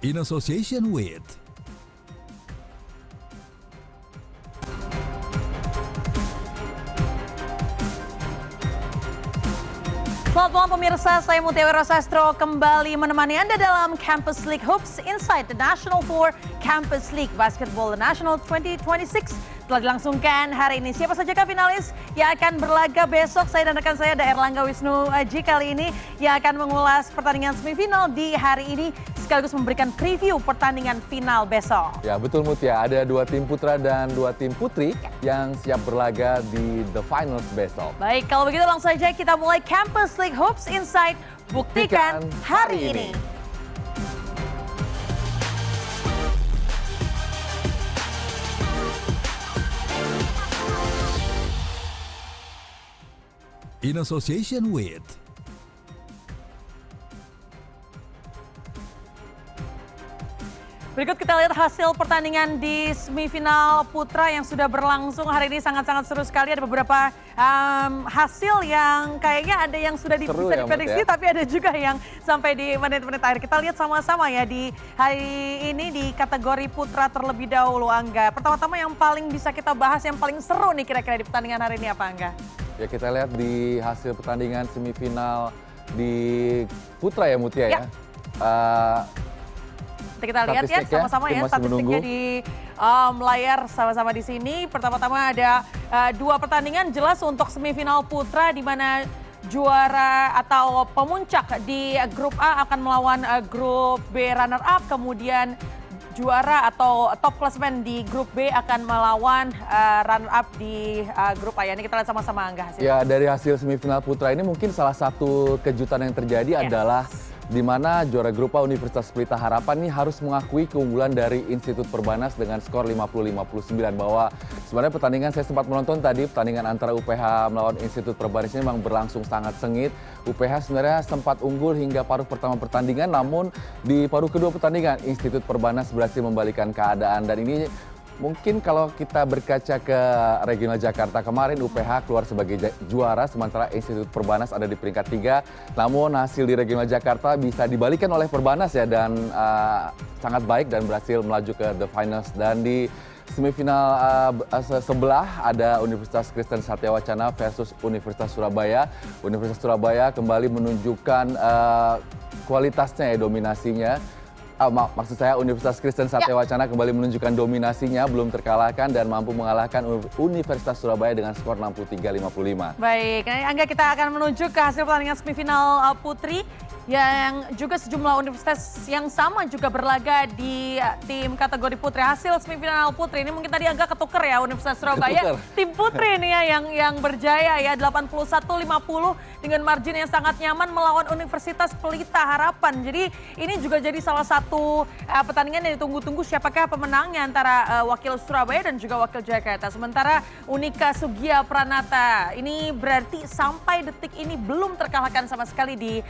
in association with Selamat malam pemirsa, saya Mutiara Rosastro kembali menemani Anda dalam Campus League Hoops Inside the National Four Campus League Basketball The National 2026 telah dilangsungkan hari ini. Siapa saja finalis yang akan berlaga besok? Saya dan rekan saya ada Erlangga Wisnu Aji kali ini yang akan mengulas pertandingan semifinal di hari ini sekaligus memberikan preview pertandingan final besok. Ya betul Mutia, ada dua tim putra dan dua tim putri yang siap berlaga di the finals besok. Baik, kalau begitu langsung saja kita mulai Campus League Hoops Inside. Buktikan hari ini. in association with Berikut kita lihat hasil pertandingan di semifinal putra yang sudah berlangsung hari ini. Sangat-sangat seru sekali. Ada beberapa hasil yang kayaknya ada yang sudah bisa ya, diprediksi, tapi ada juga yang sampai di menit-menit akhir. Kita lihat sama-sama ya di hari ini di kategori putra terlebih dahulu, Angga. Pertama-tama yang paling bisa kita bahas, yang paling seru nih kira-kira di pertandingan hari ini apa, Angga? Ya, kita lihat di hasil pertandingan semifinal di putra ya Mutia ya. Kita lihat ya sama-sama ya statistiknya di layar sama-sama di sini. Pertama-tama ada dua pertandingan jelas untuk semifinal putra di mana juara atau pemuncak di grup A akan melawan grup B runner up, kemudian juara atau top klasemen di grup B akan melawan runner up di grup A. Ini kita lihat sama-sama Angga hasilnya. Ya, dari hasil semifinal putra ini mungkin salah satu kejutan yang terjadi adalah di mana juara grup A Universitas Pelita Harapan ini harus mengakui keunggulan dari Institut Perbanas dengan skor 50-59, bahwa sebenarnya pertandingan saya sempat menonton tadi, pertandingan antara UPH melawan Institut Perbanas ini memang berlangsung sangat sengit. UPH sebenarnya sempat unggul hingga paruh pertama pertandingan, namun di paruh kedua pertandingan Institut Perbanas berhasil membalikan keadaan, dan ini mungkin kalau kita berkaca ke Regional Jakarta kemarin, UPH keluar sebagai juara sementara Institut Perbanas ada di peringkat 3. Namun hasil di Regional Jakarta bisa dibalikan oleh Perbanas ya, dan sangat baik dan berhasil melaju ke the finals. Dan di semifinal sebelah ada Universitas Kristen Satya Wacana versus Universitas Surabaya. Universitas Surabaya kembali menunjukkan kualitasnya ya, dominasinya. Maksud saya Universitas Kristen Satya Wacana kembali menunjukkan dominasinya, belum terkalahkan dan mampu mengalahkan Universitas Surabaya dengan skor 63-55. Baik, Angga, kita akan menuju ke hasil pertandingan semifinal putri yang juga sejumlah universitas yang sama juga berlaga di tim kategori putri. Hasil semifinal putri ini mungkin tadi agak ketuker ya, Universitas Surabaya. Tim putri ini ya yang berjaya ya 81-50 dengan margin yang sangat nyaman melawan Universitas Pelita Harapan. Jadi ini juga jadi salah satu pertandingan yang ditunggu-tunggu, siapakah pemenangnya antara wakil Surabaya dan juga wakil Jakarta. Sementara Unika Sugia Pranata ini berarti sampai detik ini belum terkalahkan sama sekali di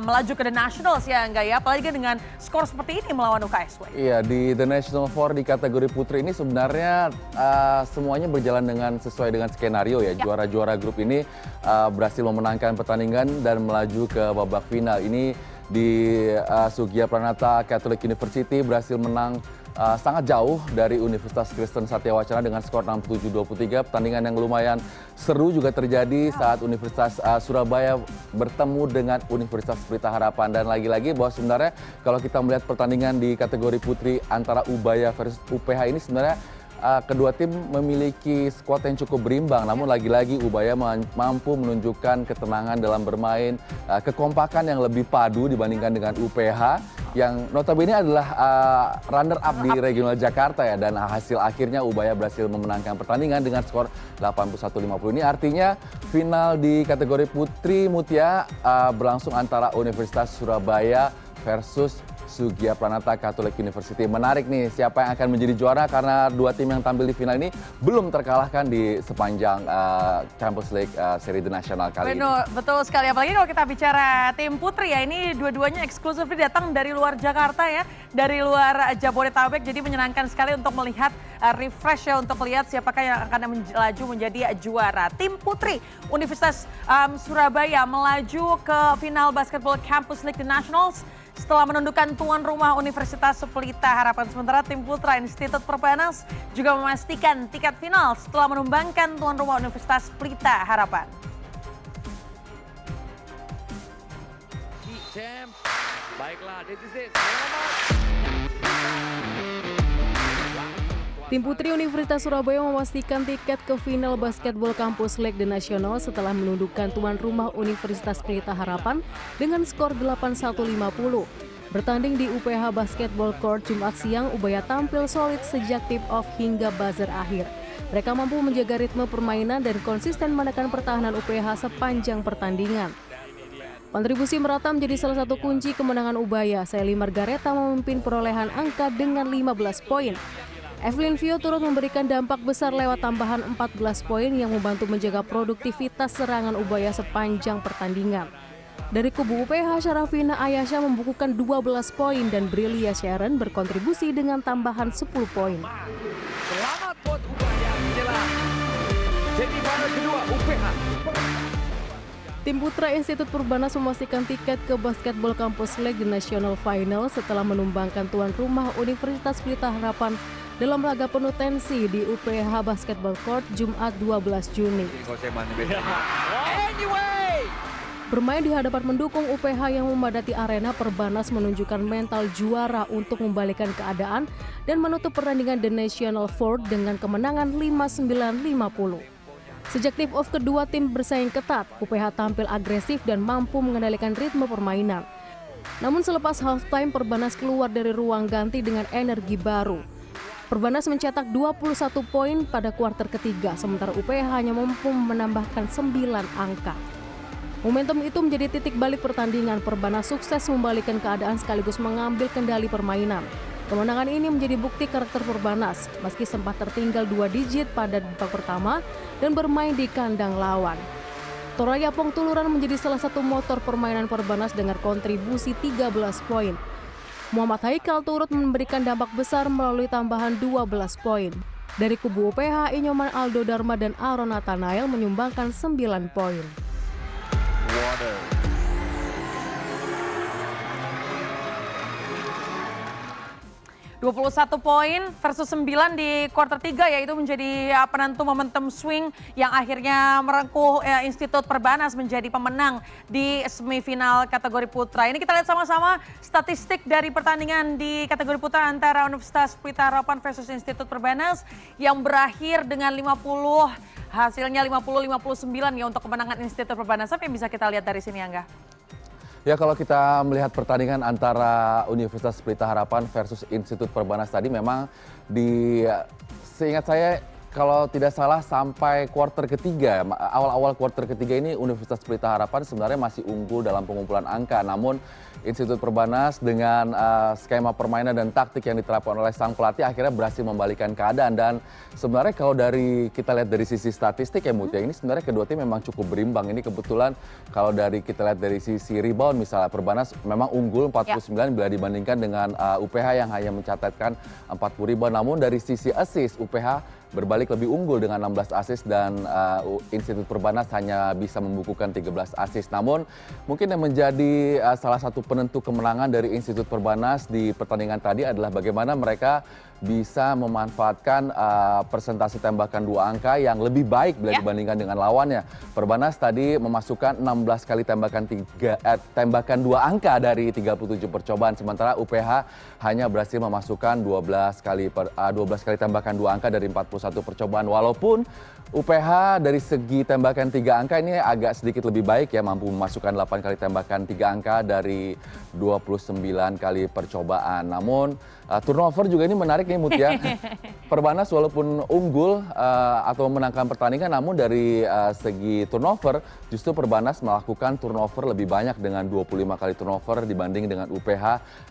melaju ke The Nationals ya, enggak ya, apalagi dengan skor seperti ini melawan UKSW. Iya, di The National Four di kategori putri ini sebenarnya semuanya berjalan sesuai dengan skenario ya. Juara-juara grup ini berhasil memenangkan pertandingan dan melaju ke babak final. Ini di Sugia Pranata Catholic University berhasil menang sangat jauh dari Universitas Kristen Satya Wacana dengan skor 67-23. Pertandingan yang lumayan seru juga terjadi saat Universitas Surabaya bertemu dengan Universitas Pelita Harapan. Dan lagi-lagi bahwa sebenarnya kalau kita melihat pertandingan di kategori putri antara Ubaya versus UPH ini sebenarnya kedua tim memiliki skuad yang cukup berimbang, namun lagi-lagi Ubaya mampu menunjukkan ketenangan dalam bermain, kekompakan yang lebih padu dibandingkan dengan UPH yang notabene adalah runner up di Regional Jakarta ya, dan hasil akhirnya Ubaya berhasil memenangkan pertandingan dengan skor 81-50. Ini artinya final di kategori putri Mutia berlangsung antara Universitas Surabaya versus Sugia Pranata Catholic University. Menarik nih siapa yang akan menjadi juara karena dua tim yang tampil di final ini belum terkalahkan di sepanjang Campus League seri The National kali ini. Betul sekali, apalagi kalau kita bicara tim putri ya, ini dua-duanya eksklusif datang dari luar Jakarta ya, dari luar Jabodetabek, jadi menyenangkan sekali untuk melihat refresh ya, untuk lihat siapakah yang akan melaju menjadi juara. Tim putri Universitas Surabaya melaju ke final Basketball Campus League The Nationals setelah menundukkan tuan rumah Universitas Pelita Harapan. Sementara tim putra Institut Perbanas juga memastikan tiket final setelah menumbangkan tuan rumah Universitas Pelita Harapan. Baiklah, this is it. Tim putri Universitas Surabaya memastikan tiket ke final Basketball Campus League The National setelah menundukkan tuan rumah Universitas Pelita Harapan dengan skor 81-50. Bertanding di UPH Basketball Court Jumat siang, Ubaya tampil solid sejak tip-off hingga buzzer akhir. Mereka mampu menjaga ritme permainan dan konsisten menekan pertahanan UPH sepanjang pertandingan. Kontribusi merata menjadi salah satu kunci kemenangan Ubaya. Sally Margareta memimpin perolehan angka dengan 15 poin. Evelyn Vio turut memberikan dampak besar lewat tambahan 14 poin yang membantu menjaga produktivitas serangan Ubaya sepanjang pertandingan. Dari kubu UPH, Syarafina Ayasha membukukan 12 poin dan Brilia Sharon berkontribusi dengan tambahan 10 poin. Selamat buat Ubaya menjelang semifinal kedua UPH. Tim putra Institut Perbanas memastikan tiket ke Basketball Campus League The National Final setelah menumbangkan tuan rumah Universitas Pelita Harapan dalam laga penuh tensi di UPH Basketball Court Jumat 12 Juni. Bermain di hadapan mendukung UPH yang memadati arena, Perbanas menunjukkan mental juara untuk membalikan keadaan dan menutup pertandingan The National Fourth dengan kemenangan 59-50. Sejak tip-off kedua tim bersaing ketat, UPH tampil agresif dan mampu mengendalikan ritme permainan. Namun selepas halftime, Perbanas keluar dari ruang ganti dengan energi baru. Perbanas mencetak 21 poin pada kuarter ketiga, sementara UPH hanya mampu menambahkan 9 angka. Momentum itu menjadi titik balik pertandingan. Perbanas sukses membalikkan keadaan sekaligus mengambil kendali permainan. Kemenangan ini menjadi bukti karakter Perbanas, meski sempat tertinggal 2 digit pada babak pertama dan bermain di kandang lawan. Toraya Pongtuluran menjadi salah satu motor permainan Perbanas dengan kontribusi 13 poin. Muhammad Haikal turut memberikan dampak besar melalui tambahan 12 poin. Dari kubu UPH, Inyoman Aldo Dharma dan Aaron Nathanael menyumbangkan 9 poin. 21 poin versus 9 di kuarter 3, yaitu menjadi penentu momentum swing yang akhirnya merengkuh Institut Perbanas menjadi pemenang di semifinal kategori putra. Ini kita lihat sama-sama statistik dari pertandingan di kategori putra antara Universitas Pelita Harapan versus Institut Perbanas yang berakhir dengan 50, hasilnya 50-59 ya untuk kemenangan Institut Perbanas. Apa yang bisa kita lihat dari sini, Angga? Ya, kalau kita melihat pertandingan antara Universitas Pelita Harapan versus Institut Perbanas tadi, memang seingat saya kalau tidak salah sampai kuarter ketiga, awal-awal kuarter ketiga ini Universitas Pelita Harapan sebenarnya masih unggul dalam pengumpulan angka. Namun Institut Perbanas dengan skema permainan dan taktik yang diterapkan oleh sang pelatih akhirnya berhasil membalikan keadaan. Dan sebenarnya kalau kita lihat dari sisi statistik ya Mutia, ini sebenarnya kedua tim memang cukup berimbang. Ini kebetulan kalau kita lihat dari sisi rebound misalnya, Perbanas memang unggul 49 bila dibandingkan dengan UPH yang hanya mencatatkan 40 rebound. Namun dari sisi assist, UPH berbalik lebih unggul dengan 16 assist dan Institut Perbanas hanya bisa membukukan 13 assist. Namun mungkin yang menjadi salah satu penentu kemenangan dari Institut Perbanas di pertandingan tadi adalah bagaimana mereka bisa memanfaatkan persentase tembakan 2 angka yang lebih baik bila dibandingkan dengan lawannya. Perbanas tadi memasukkan 16 kali tembakan 2 angka dari 37 percobaan, sementara UPH hanya berhasil memasukkan 12 kali tembakan 2 angka dari 41 percobaan. Walaupun UPH dari segi tembakan 3 angka ini agak sedikit lebih baik ya, mampu memasukkan 8 kali tembakan 3 angka dari 29 kali percobaan. Namun turnover juga ini menarik nih Mutia. Perbanas walaupun unggul atau memenangkan pertandingan, namun dari segi turnover justru Perbanas melakukan turnover lebih banyak dengan 25 kali turnover dibanding dengan UPH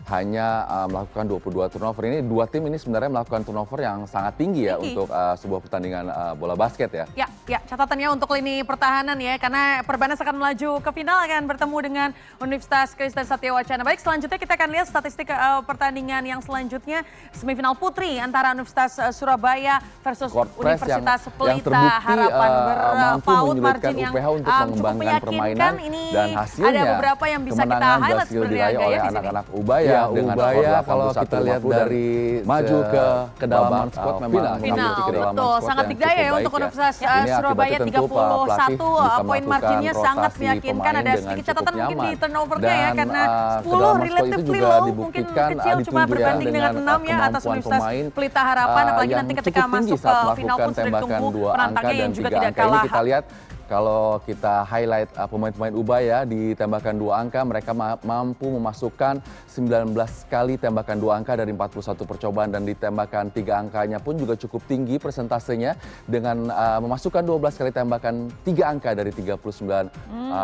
hanya melakukan 22 turnover. Ini dua tim ini sebenarnya melakukan turnover yang sangat tinggi ya untuk sebuah pertandingan bola basket ya. Ya, catatannya untuk lini pertahanan ya, karena Perbanas akan melaju ke final, akan bertemu dengan Universitas Kristen Satya Wacana. Baik, selanjutnya kita akan lihat statistik pertandingan yang selanjutnya, semifinal putra. putri antara Universitas Surabaya versus Court press Universitas yang Pelita terbukti, Harapan mampu berpaut menyulitkan margin yang UPH untuk cukup mengembangkan meyakinkan. permainan Ini dan hasilnya ada beberapa yang bisa kita kemenangan highlight berhasil sebenarnya diraih Angga, oleh ya, di sini. anak-anak Ubaya Ya, dengan Ubaya skor kalau kita lihat 81-50 dan dari maju ke kedalaman babak squad memang final. Final, Memiliki kedalaman betul. squad Sangat yang dikdaya cukup ya baik untuk ya. Universitas Ini Surabaya akibatnya tentu Pak 31 pelatih bisa poin melakukan marginnya sangat rotasi meyakinkan. pemain Ada dengan sedikit cukup catatan mungkin di nyaman. turnovernya ya, Dan, karena 10 kedalaman squad relatively itu juga low, mungkin dibuktikan, kecil cuma ditunjukkan berbanding dengan dengan 6 ya atas kemampuan Universitas pemain, Pelita Harapan, apalagi yang nanti ketika cukup tinggi masuk ke saat final melakukan pun sudah tembakan ditunggu 2 angka penantangnya dan yang juga 3 tidak angka ini. kalah. Kita lihat kalau kita highlight pemain-pemain Ubaya di tembakan 2 angka, mereka mampu memasukkan 19 kali tembakan 2 angka dari 41 percobaan, dan di tembakan 3 angkanya pun juga cukup tinggi persentasenya dengan memasukkan 12 kali tembakan 3 angka dari 39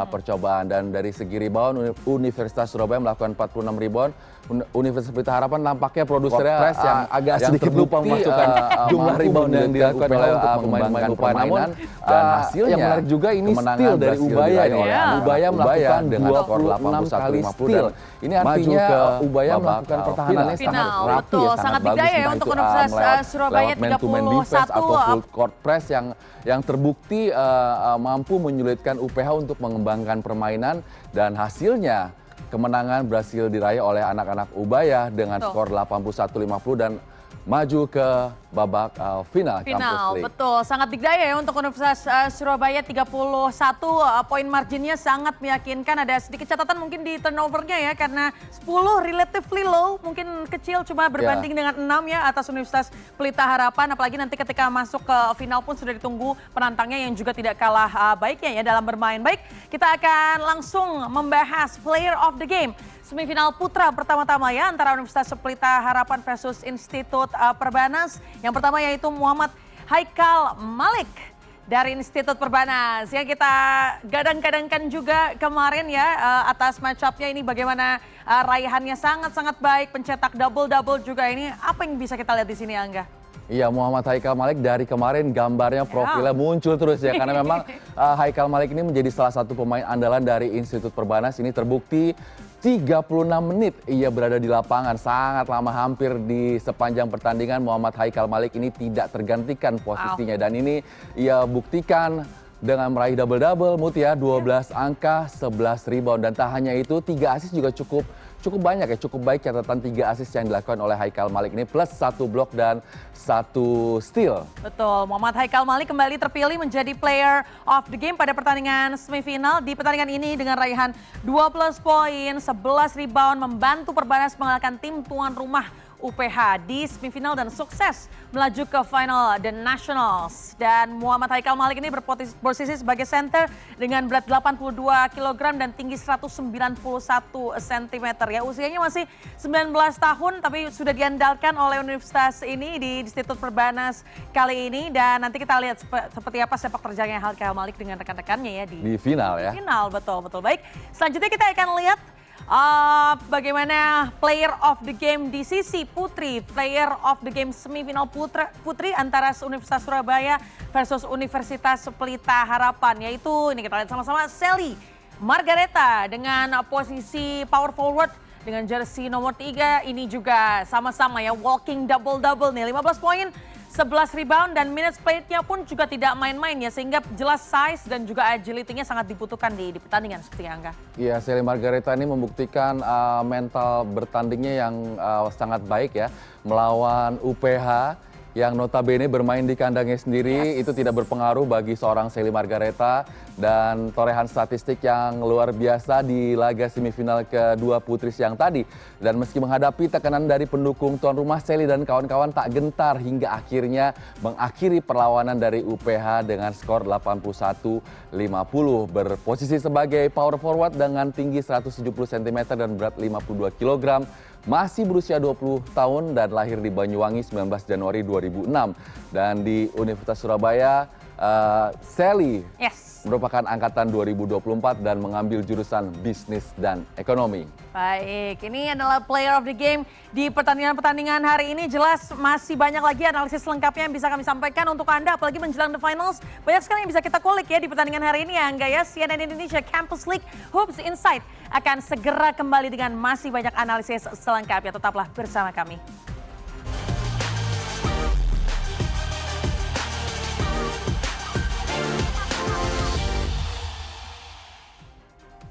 percobaan. Dan dari segi rebound, Universitas Surabaya melakukan 46 rebound. Universitas Pelita Harapan nampaknya produsernya Court press yang agak sedikit lupa memasukkan jumlah rebound yang dilakukan oleh pemain-pemain UPH. Namun dan hasilnya yang menarik juga ini kemenangan steal dari berhasil Ubaya diraih nih. oleh anak-anak Ubaya melakukan dengan skor 26 kali 81-50 steal. dan Ini maju artinya ke Ubaya babak melakukan pertahanannya final. sangat Final, rapi betul. ya, Sangat bagus, dikdaya ya entah untuk itu, Universitas lewat Surabaya man-to-man defense 31 atau full court press yang terbukti mampu menyulitkan UPH untuk mengembangkan permainan, dan hasilnya kemenangan berhasil diraih oleh anak-anak Ubaya dengan skor 81-50 dan maju ke babak final Campus Final, League. betul. Sangat dikdaya ya untuk Universitas Surabaya 31 poin marginnya sangat meyakinkan. Ada sedikit catatan mungkin di turnovernya ya, karena 10 relatively low, mungkin kecil cuma berbanding dengan 6 ya atas Universitas Pelita Harapan. Apalagi nanti ketika masuk ke final pun sudah ditunggu penantangnya yang juga tidak kalah baiknya ya dalam bermain. Baik, kita akan langsung membahas player of the game. Semifinal putra pertama-tama ya antara Universitas Pelita Harapan versus Institut Perbanas. Yang pertama yaitu Muhammad Haikal Malik dari Institut Perbanas yang kita gadang-gadangkan juga kemarin ya atas match up-nya ini, bagaimana raihannya sangat-sangat baik, pencetak double-double juga. Ini apa yang bisa kita lihat di sini, Angga? Iya, Muhammad Haikal Malik dari kemarin gambarnya profilnya muncul terus ya, karena memang Haikal Malik ini menjadi salah satu pemain andalan dari Institut Perbanas. Ini terbukti 36 menit ia berada di lapangan, sangat lama, hampir di sepanjang pertandingan Muhammad Haikal Malik ini tidak tergantikan posisinya. Dan ini ia buktikan dengan meraih double-double, Mutia, 12 angka, 11 rebound. Dan tak hanya itu, 3 assist juga cukup banyak ya, cukup baik catatan 3 assist yang dilakukan oleh Haikal Malik ini, plus 1 blok dan 1 steal. Betul, Muhammad Haikal Malik kembali terpilih menjadi player of the game pada pertandingan semifinal. Di pertandingan ini dengan raihan 12 poin, 11 rebound, membantu Perbanas mengalahkan tim tuan rumah UPH di semifinal dan sukses melaju ke final The Nationals. Dan Muhammad Haikal Malik ini berposisi sebagai center dengan berat 82 kg dan tinggi 191 cm ya. Usianya masih 19 tahun tapi sudah diandalkan oleh universitas ini di Institut Perbanas kali ini. Dan nanti kita lihat seperti apa sepak terjangnya Haikal Malik dengan rekan-rekannya ya di final ya. Final, betul. Baik, selanjutnya kita akan lihat bagaimana player of the game di sisi putri. Player of the game semifinal putri antara Universitas Surabaya versus Universitas Pelita Harapan. Yaitu ini kita lihat sama-sama, Sally Margareta dengan posisi power forward dengan jersey nomor 3. Ini juga sama-sama ya walking double-double nih, 15 poin, 11 rebound, dan minutes played-nya pun juga tidak main-main ya, sehingga jelas size dan juga agility-nya sangat dibutuhkan di pertandingan seperti Angga. Iya, Sally Margareta ini membuktikan mental bertandingnya yang sangat baik ya, melawan UPH yang notabene bermain di kandangnya sendiri. Itu tidak berpengaruh bagi seorang Sally Margareta, dan torehan statistik yang luar biasa di laga semifinal kedua putri siang tadi. Dan meski menghadapi tekanan dari pendukung tuan rumah, Sally dan kawan-kawan tak gentar hingga akhirnya mengakhiri perlawanan dari UPH dengan skor 81-50. Berposisi sebagai power forward dengan tinggi 170 cm dan berat 52 kg. Masih berusia 20 tahun dan lahir di Banyuwangi 19 Januari 2006. Dan di Universitas Surabaya, Sally merupakan angkatan 2024 dan mengambil jurusan bisnis dan ekonomi. Baik, ini adalah player of the game di pertandingan-pertandingan hari ini. Jelas masih banyak lagi analisis lengkapnya yang bisa kami sampaikan untuk Anda, apalagi menjelang the finals. Banyak sekali yang bisa kita kulik ya di pertandingan hari ini ya, Angga ya. CNN Indonesia Campus League Hoops Insight akan segera kembali dengan masih banyak analisis selengkapnya. Tetaplah bersama kami.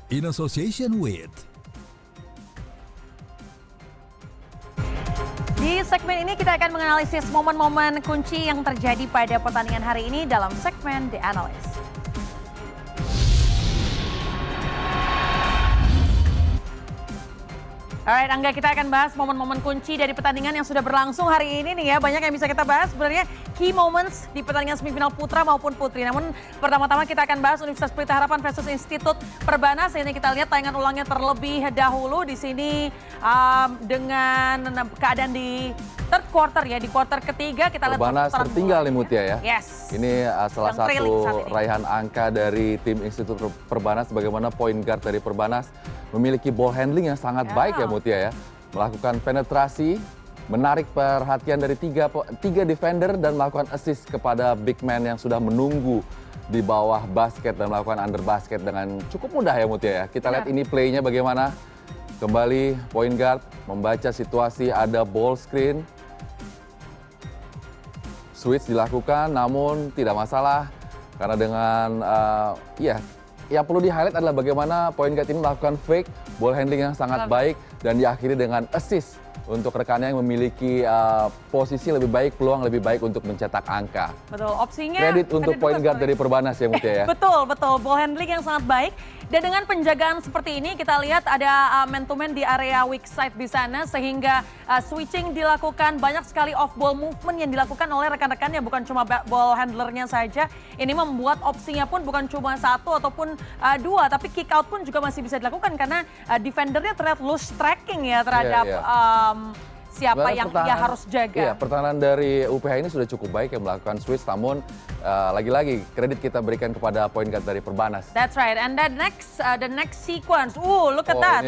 In association with Di segmen ini kita akan menganalisis momen-momen kunci yang terjadi pada pertandingan hari ini dalam segmen The Analyst. Alright, Angga, kita akan bahas momen-momen kunci dari pertandingan yang sudah berlangsung hari ini nih ya. Banyak yang bisa kita bahas sebenarnya key moments di pertandingan semifinal putra maupun putri. Namun pertama-tama kita akan bahas Universitas Pelita Harapan versus Institut Perbanas. Ini kita lihat tayangan ulangnya terlebih dahulu di sini dengan keadaan di third quarter ya. Di quarter ketiga kita lihat Perbanas tertinggal nih Mutia ya. Yes. Ini salah Yang trailing saat satu ini. raihan angka dari tim Institut Perbanas bagaimana point guard dari Perbanas memiliki ball handling yang sangat baik ya Mutia ya. Melakukan penetrasi, menarik perhatian dari tiga defender dan melakukan assist kepada big man yang sudah menunggu di bawah basket dan melakukan under basket dengan cukup mudah ya Mutia ya. Kita lihat ini playnya bagaimana. Kembali point guard membaca situasi, ada ball screen. Switch dilakukan namun tidak masalah karena dengan yang perlu di-highlight adalah bagaimana point guard ini melakukan fake, ball handling yang sangat baik, dan diakhiri dengan assist untuk rekannya yang memiliki posisi lebih baik, peluang lebih baik untuk mencetak angka. Betul, opsinya Kredit untuk ada point dua guard dari Perbanas ya Mutia ya. Betul, ball handling yang sangat baik. Dan dengan penjagaan seperti ini kita lihat ada man-to-man di area weak side di sana sehingga switching dilakukan, banyak sekali off ball movement yang dilakukan oleh rekan-rekannya, bukan cuma ball handlernya saja. Ini membuat opsinya pun bukan cuma satu ataupun dua, tapi kick out pun juga masih bisa dilakukan karena defendernya terlihat loose tracking ya terhadap siapa yang ia harus jaga. Iya, pertahanan dari UPH ini sudah cukup baik yang melakukan switch, namun lagi-lagi kredit kita berikan kepada point guard dari Perbanas. That's right, and the next sequence, look at that.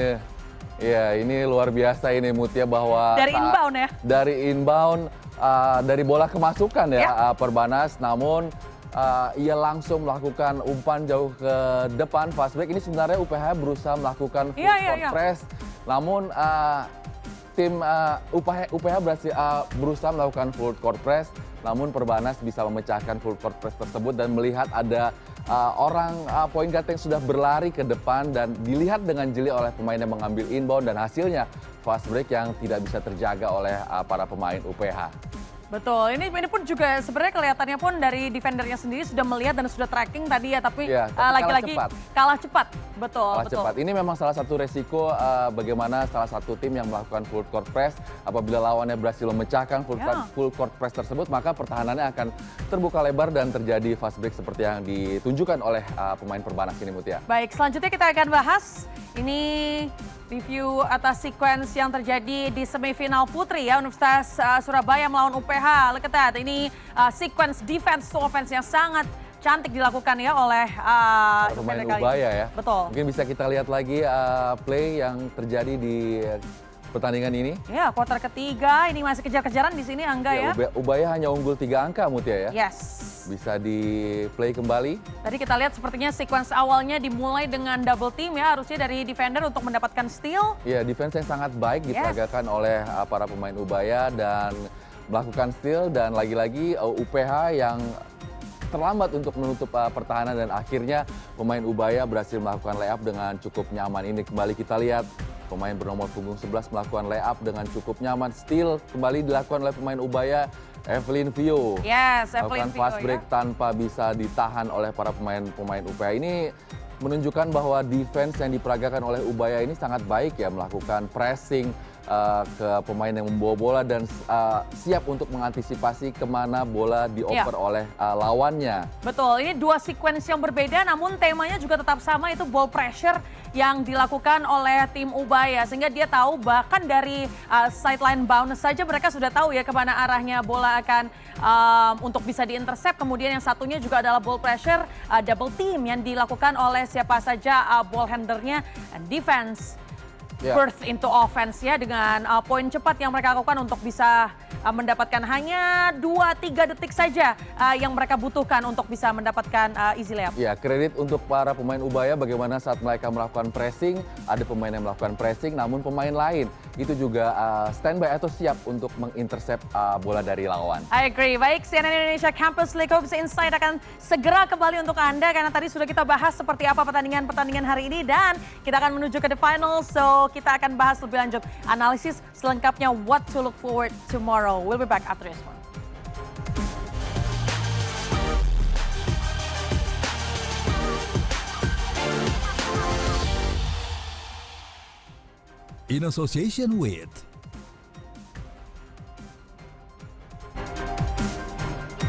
Ini luar biasa ini Mutia bahwa Dari inbound ya? Dari inbound, dari bola kemasukan ya Perbanas, namun ia langsung melakukan umpan jauh ke depan fast break. Ini sebenarnya UPH berusaha melakukan full court press, namun tim UPH berhasil berusaha melakukan full court press, namun Perbanas bisa memecahkan full court press tersebut dan melihat ada orang point guard yang sudah berlari ke depan dan dilihat dengan jeli oleh pemain yang mengambil inbound dan hasilnya fast break yang tidak bisa terjaga oleh para pemain UPH. Betul, ini pun juga sebenarnya kelihatannya pun dari defendernya sendiri sudah melihat dan sudah tracking tadi ya, tapi lagi-lagi kalah cepat. Betul. Cepat. Ini memang salah satu resiko bagaimana salah satu tim yang melakukan full court press, apabila lawannya berhasil memecahkan full court press tersebut, maka pertahanannya akan terbuka lebar dan terjadi fast break seperti yang ditunjukkan oleh pemain Perbanas ini Mutia. Baik, selanjutnya kita akan bahas ini review atas sequence yang terjadi di semifinal putri ya, Universitas Surabaya melawan UPH. Look at that, ini sequence defense to offense yang sangat cantik dilakukan ya oleh pemain Ubaya ya. Betul. Mungkin bisa kita lihat lagi play yang terjadi di pertandingan ini. Ya, kuarter ketiga ini masih kejar-kejaran di sini Angga ya. Ubaya hanya unggul 3 angka Mutia ya. Yes. Bisa di play kembali. Tadi kita lihat sepertinya sequence awalnya dimulai dengan double team ya, harusnya dari defender untuk mendapatkan steal. Iya, defense yang sangat baik diperagakan oleh para pemain Ubaya dan melakukan steal, dan lagi-lagi UPH yang terlambat untuk menutup pertahanan dan akhirnya pemain Ubaya berhasil melakukan layup dengan cukup nyaman. Ini kembali kita lihat pemain bernomor punggung 11 melakukan layup dengan cukup nyaman. Steal kembali dilakukan oleh pemain Ubaya, Evelyn Vio. Yes, Evelyn melakukan fast break tanpa bisa ditahan oleh para pemain UPH. Ini menunjukkan bahwa defense yang diperagakan oleh Ubaya ini sangat baik ya, melakukan pressing ke pemain yang membawa bola dan siap untuk mengantisipasi kemana bola dioper oleh lawannya. Betul, ini dua sequence yang berbeda namun temanya juga tetap sama, itu ball pressure yang dilakukan oleh tim Ubaya. Sehingga dia tahu bahkan dari sideline bounce saja mereka sudah tahu ya kemana arahnya bola akan untuk bisa diintercept. Kemudian yang satunya juga adalah ball pressure, double team yang dilakukan oleh siapa saja ball handlernya, and defense. Burst into offense ya dengan poin cepat yang mereka lakukan untuk bisa mendapatkan hanya 2-3 detik saja yang mereka butuhkan untuk bisa mendapatkan easy layup. Ya, kredit untuk para pemain Ubaya bagaimana saat mereka melakukan pressing, ada pemain yang melakukan pressing, namun pemain lain itu juga standby atau siap untuk mengintercept bola dari lawan. I agree. Baik, CNN Indonesia Campus League Hoops Insight akan segera kembali untuk Anda karena tadi sudah kita bahas seperti apa pertandingan hari ini dan kita akan menuju ke the final. So, kita akan bahas lebih lanjut analisis selengkapnya what to look forward tomorrow. We'll be back after this one. In association with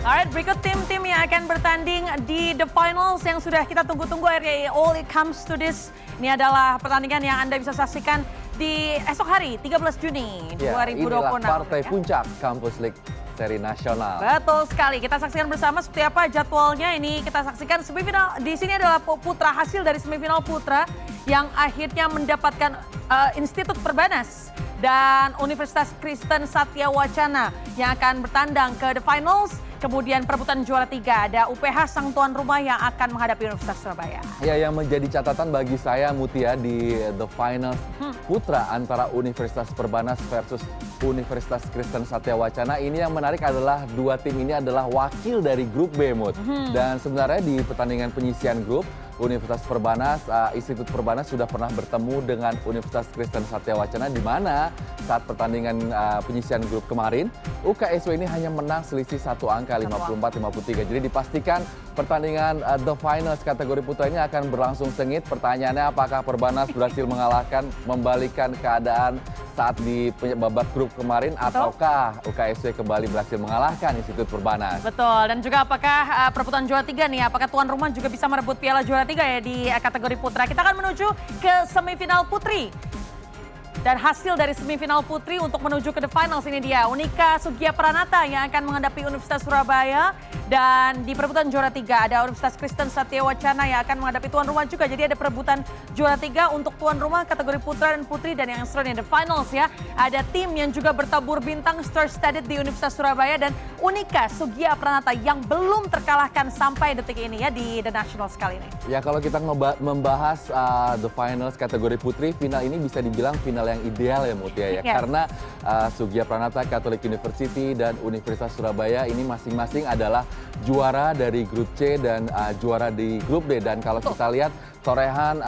Alright, berikut tim-tim yang akan bertanding di the finals yang sudah kita tunggu-tunggu akhirnya all it comes to this. Ini adalah pertandingan yang Anda bisa saksikan di esok hari 13 Juni 2026. Inilah partai ya. puncak Campus League Seri Nasional. Betul sekali. Kita saksikan bersama seperti apa jadwalnya. Ini kita saksikan semifinal. Di sini adalah putra hasil dari semifinal putra yang akhirnya mendapatkan Institut Perbanas dan Universitas Kristen Satya Wacana yang akan bertandang ke the finals. Kemudian perebutan juara 3 ada UPH sang tuan rumah yang akan menghadapi Universitas Surabaya. Ya, yang menjadi catatan bagi saya Mutia di the finals putra antara Universitas Perbanas versus Universitas Kristen Satya Wacana, ini yang menarik adalah dua tim ini adalah wakil dari grup B, Mut. Dan sebenarnya di pertandingan penyisian grup Universitas Perbanas, Institut Perbanas sudah pernah bertemu dengan Universitas Kristen Satya Wacana di mana saat pertandingan penyisian grup kemarin UKSW ini hanya menang selisih 1 angka 54-53. Jadi dipastikan pertandingan the finals kategori putra ini akan berlangsung sengit. Pertanyaannya apakah Perbanas berhasil membalikan keadaan saat di babak grup kemarin ataukah UKSW kembali berhasil mengalahkan Institut Perbanas. Betul, dan juga apakah perebutan juara 3 nih, apakah tuan rumah juga bisa merebut piala juara 3 ya di kategori putra. Kita akan menuju ke semifinal putri. Dan hasil dari semifinal putri untuk menuju ke the finals ini dia. Unika Sugia Pranata yang akan menghadapi Universitas Surabaya. Dan di perebutan juara 3 ada Universitas Kristen Satya Wacana yang akan menghadapi tuan rumah juga. Jadi ada perebutan juara 3 untuk tuan rumah kategori putra dan putri. Dan yang seterusnya the finals ya. Ada tim yang juga bertabur bintang star-studded di Universitas Surabaya. Dan Unika Sugia Pranata yang belum terkalahkan sampai detik ini ya di The Nationals kali ini. Ya, kalau kita membahas the finals kategori putri, final ini bisa dibilang final yang ideal ya Mutia ya. Yes. Karena Sugia Pranata Catholic University dan Universitas Surabaya ini masing-masing adalah juara dari grup C dan juara di grup D. Dan kalau kita lihat torehan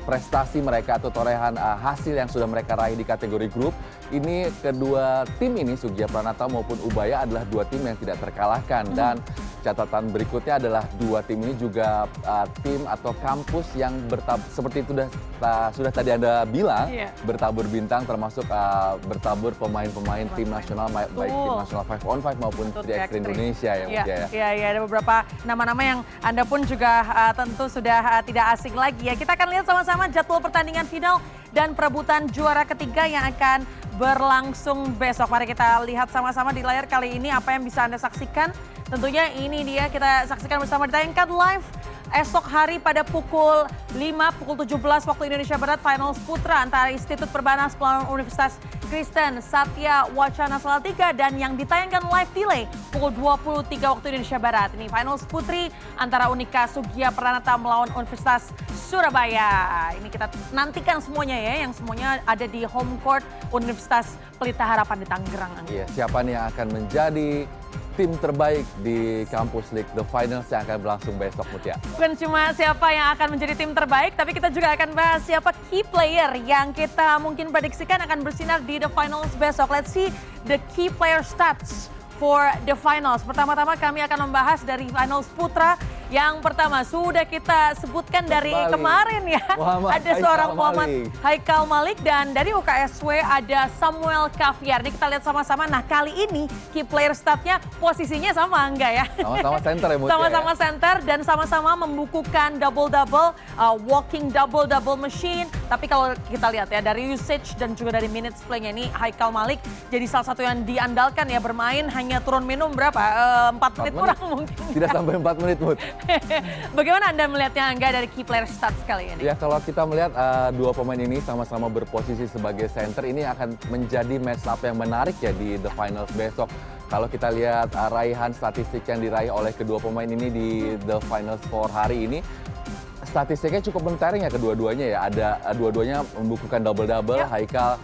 prestasi mereka atau torehan hasil yang sudah mereka raih di kategori grup, ini kedua tim ini Sugia Pranata maupun Ubaya adalah dua tim yang tidak terkalahkan. Dan catatan berikutnya adalah dua tim ini juga tim atau kampus yang seperti itu sudah tadi Anda bilang, bertabur bintang termasuk bertabur pemain-pemain tim nasional baik tim nasional 5-on-5 maupun 3x3 Indonesia ya Mutia ya. Iya, ada beberapa nama-nama yang Anda pun juga tentu sudah tidak asing lagi ya. Kita akan lihat sama-sama jadwal pertandingan final dan perebutan juara ketiga yang akan berlangsung besok. Mari kita lihat sama-sama di layar kali ini apa yang bisa Anda saksikan. Tentunya ini dia kita saksikan bersama, ditayangkan live esok hari pada pukul 5, pukul 17 waktu Indonesia Barat, finals putra antara Institut Perbanas melawan Universitas Kristen Satya Wacana Salatiga, dan yang ditayangkan live delay pukul 23 waktu Indonesia Barat. Ini finals putri antara Unika Sugia Pranata melawan Universitas Surabaya. Ini kita nantikan semuanya ya, yang semuanya ada di home court Universitas Pelita Harapan di Tangerang. Iya, siapa nih yang akan menjadi tim terbaik di Campus League The Finals yang akan berlangsung besok, Mutia? Bukan cuma siapa yang akan menjadi tim terbaik, tapi kita juga akan bahas siapa key player yang kita mungkin prediksikan akan bersinar di The Finals besok. Let's see the key player stats for the finals. Pertama-tama kami akan membahas dari finals putra. Yang pertama sudah kita sebutkan dari kemarin ya. Ada seorang Muhammad Haikal Malik, dan dari UKSW ada Samuel Kaviar. Ini kita lihat sama-sama. Nah, kali ini key player statnya posisinya sama enggak ya? Sama-sama center ya Mutia. Sama-sama center dan sama-sama membukukan double-double, walking double-double machine. Tapi kalau kita lihat ya dari usage dan juga dari minutes play-nya ini, Haikal Malik jadi salah satu yang diandalkan ya, bermain hanya turun minum berapa? 4 menit kurang mungkin. Tidak sampai 4 menit, Mut. Bagaimana Anda melihatnya Angga dari key player stats kali ini? Ya kalau kita melihat dua pemain ini sama-sama berposisi sebagai center, ini akan menjadi match up yang menarik ya di The Finals besok. Kalau kita lihat raihan statistik yang diraih oleh kedua pemain ini di The Finals 4 hari ini, statistiknya cukup mentereng ya kedua-duanya ya. Ada dua-duanya membukukan double-double. Haikal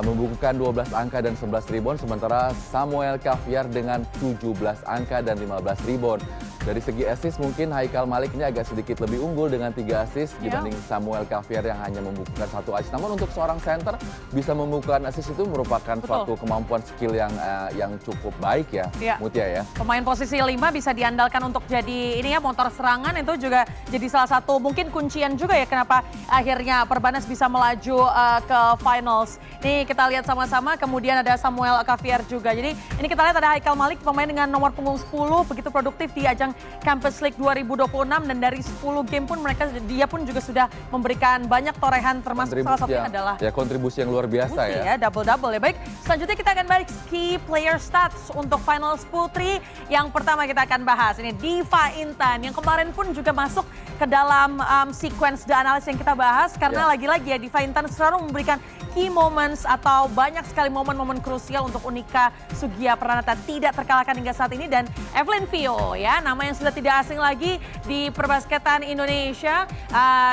membukukan 12 angka dan 11 rebound, sementara Samuel Caviar dengan 17 angka dan 15 rebound. Dari segi assist mungkin Haikal Malik ini agak sedikit lebih unggul dengan 3 assist dibanding Samuel Caviar yang hanya membukukan 1 assist. Namun untuk seorang center bisa membukukan assist itu merupakan suatu kemampuan skill yang cukup baik ya, Mutia ya. Pemain posisi 5 bisa diandalkan untuk jadi ini ya motor serangan, itu juga jadi salah satu mungkin kuncian juga ya kenapa akhirnya Perbanas bisa melaju ke finals. Nih kita lihat sama-sama, kemudian ada Samuel Caviar juga. Jadi ini kita lihat ada Haikal Malik, pemain dengan nomor punggung 10, begitu produktif di ajang Campus League 2026 dan dari 10 game pun dia pun juga sudah memberikan banyak torehan, termasuk salah satunya adalah kontribusi yang luar biasa ya. Double-double ya. Baik, selanjutnya kita akan balik key player stats untuk finals putri. Yang pertama kita akan bahas ini Diva Intan yang kemarin pun juga masuk ke dalam sequence the analysis yang kita bahas karena lagi-lagi ya Diva Intan selalu memberikan key moments atau banyak sekali momen-momen krusial untuk Unika Sugia Pranata tidak terkalahkan hingga saat ini, dan Evelyn Pio ya nama yang sudah tidak asing lagi di perbasketan Indonesia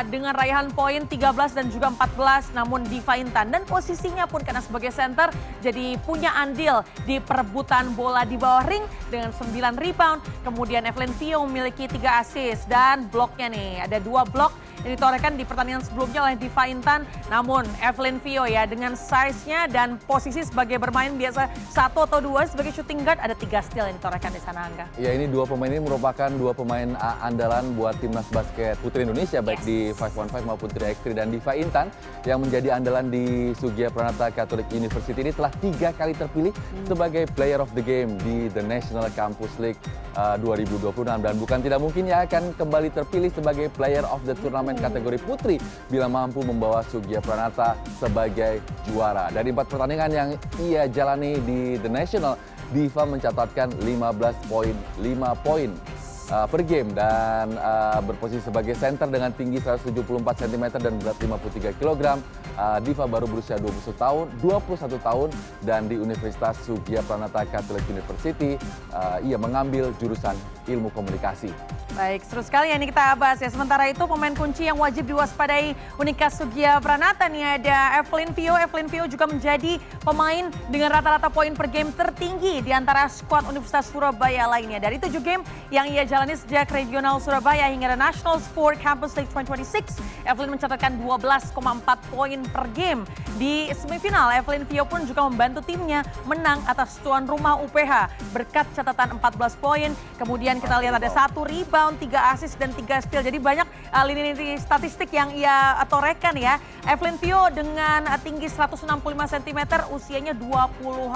dengan raihan poin 13 dan juga 14, namun Diva Intan dan posisinya pun karena sebagai center jadi punya andil di perebutan bola di bawah ring dengan 9 rebound. Kemudian Evelyn Pio memiliki 3 assist dan bloknya nih ada 2 blok yang ditorehkan di pertandingan sebelumnya oleh Diva Intan. Namun Evelyn Pio ya dengan size-nya dan posisi sebagai bermain biasa 1 atau 2 sebagai shooting guard, ada 3 steal yang ditorehkan di sana Angga. Ya ini dua pemain ini merupakan dua pemain andalan buat timnas basket putri Indonesia baik di 5-on-5 maupun 3x3, dan Diva Intan yang menjadi andalan di Sugia Pranata Catholic University ini telah 3 kali terpilih sebagai player of the game di The National Campus League 2026, dan bukan tidak mungkin ya akan kembali terpilih sebagai player of the tournament kategori putri bila mampu membawa Sugia Pranata sebagai juara. Dari 4 pertandingan yang ia jalani di The National, Diva mencatatkan 15 poin per game dan berposisi sebagai center dengan tinggi 174 cm dan berat 53 kg. Diva baru berusia 21 tahun dan di Universitas Sugia Pranata Catholic University ia mengambil jurusan ilmu komunikasi. Baik, seru sekali ya ini kita bahas ya. Sementara itu pemain kunci yang wajib diwaspadai Unika Sugia Pranata nih ada Evelyn Pio. Evelyn Pio juga menjadi pemain dengan rata-rata poin per game tertinggi di antara skuad Universitas Surabaya lainnya. Dari 7 game yang ia jalani sejak regional Surabaya hingga The Nationals 4 Campus League 2026, Evelyn mencatatkan 12,4 poin per game. Di semifinal, Evelyn Pio pun juga membantu timnya menang atas tuan rumah UPH berkat catatan 14 poin. Kemudian kita lihat ada 1 rebound, 3 assist dan 3 steal. Jadi banyak lini-lini statistik yang ia torehkan ya. Evelyn Pio dengan tinggi 165 cm, usianya 22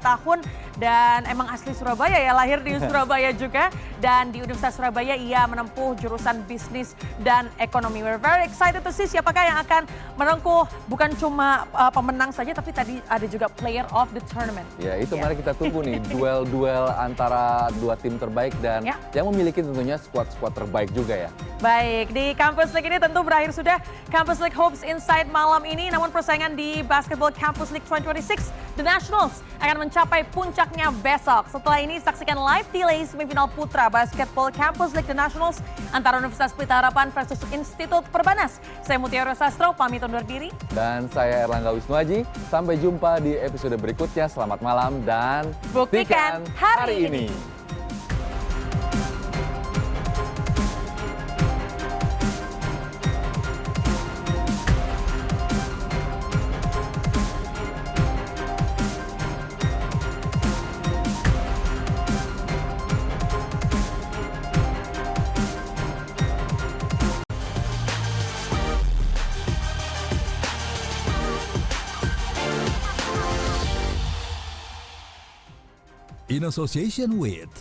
tahun dan emang asli Surabaya ya, lahir di Surabaya juga. Dan di Universitas Surabaya ia menempuh jurusan bisnis dan ekonomi. We're very excited to see siapakah yang akan merengkuh bukan cuma pemenang saja, tapi tadi ada juga player of the tournament. Ya itu mari kita tunggu nih duel-duel antara dua tim terbaik dan yang memiliki tentunya skuad-skuad terbaik juga ya. Baik, di Campus League ini tentu berakhir sudah Campus League Hopes Inside malam ini. Namun persaingan di Basketball Campus League 2026, The Nationals akan mencapai puncaknya besok. Setelah ini saksikan live delay semifinal putra Basketball Campus League The Nationals antara Universitas Pelita Harapan versus Institut Perbanas. Saya Mutia Rosastro, pamit undur diri. Dan saya Erlangga Wisnuaji. Sampai jumpa di episode berikutnya. Selamat malam dan buktikan hari ini. In association with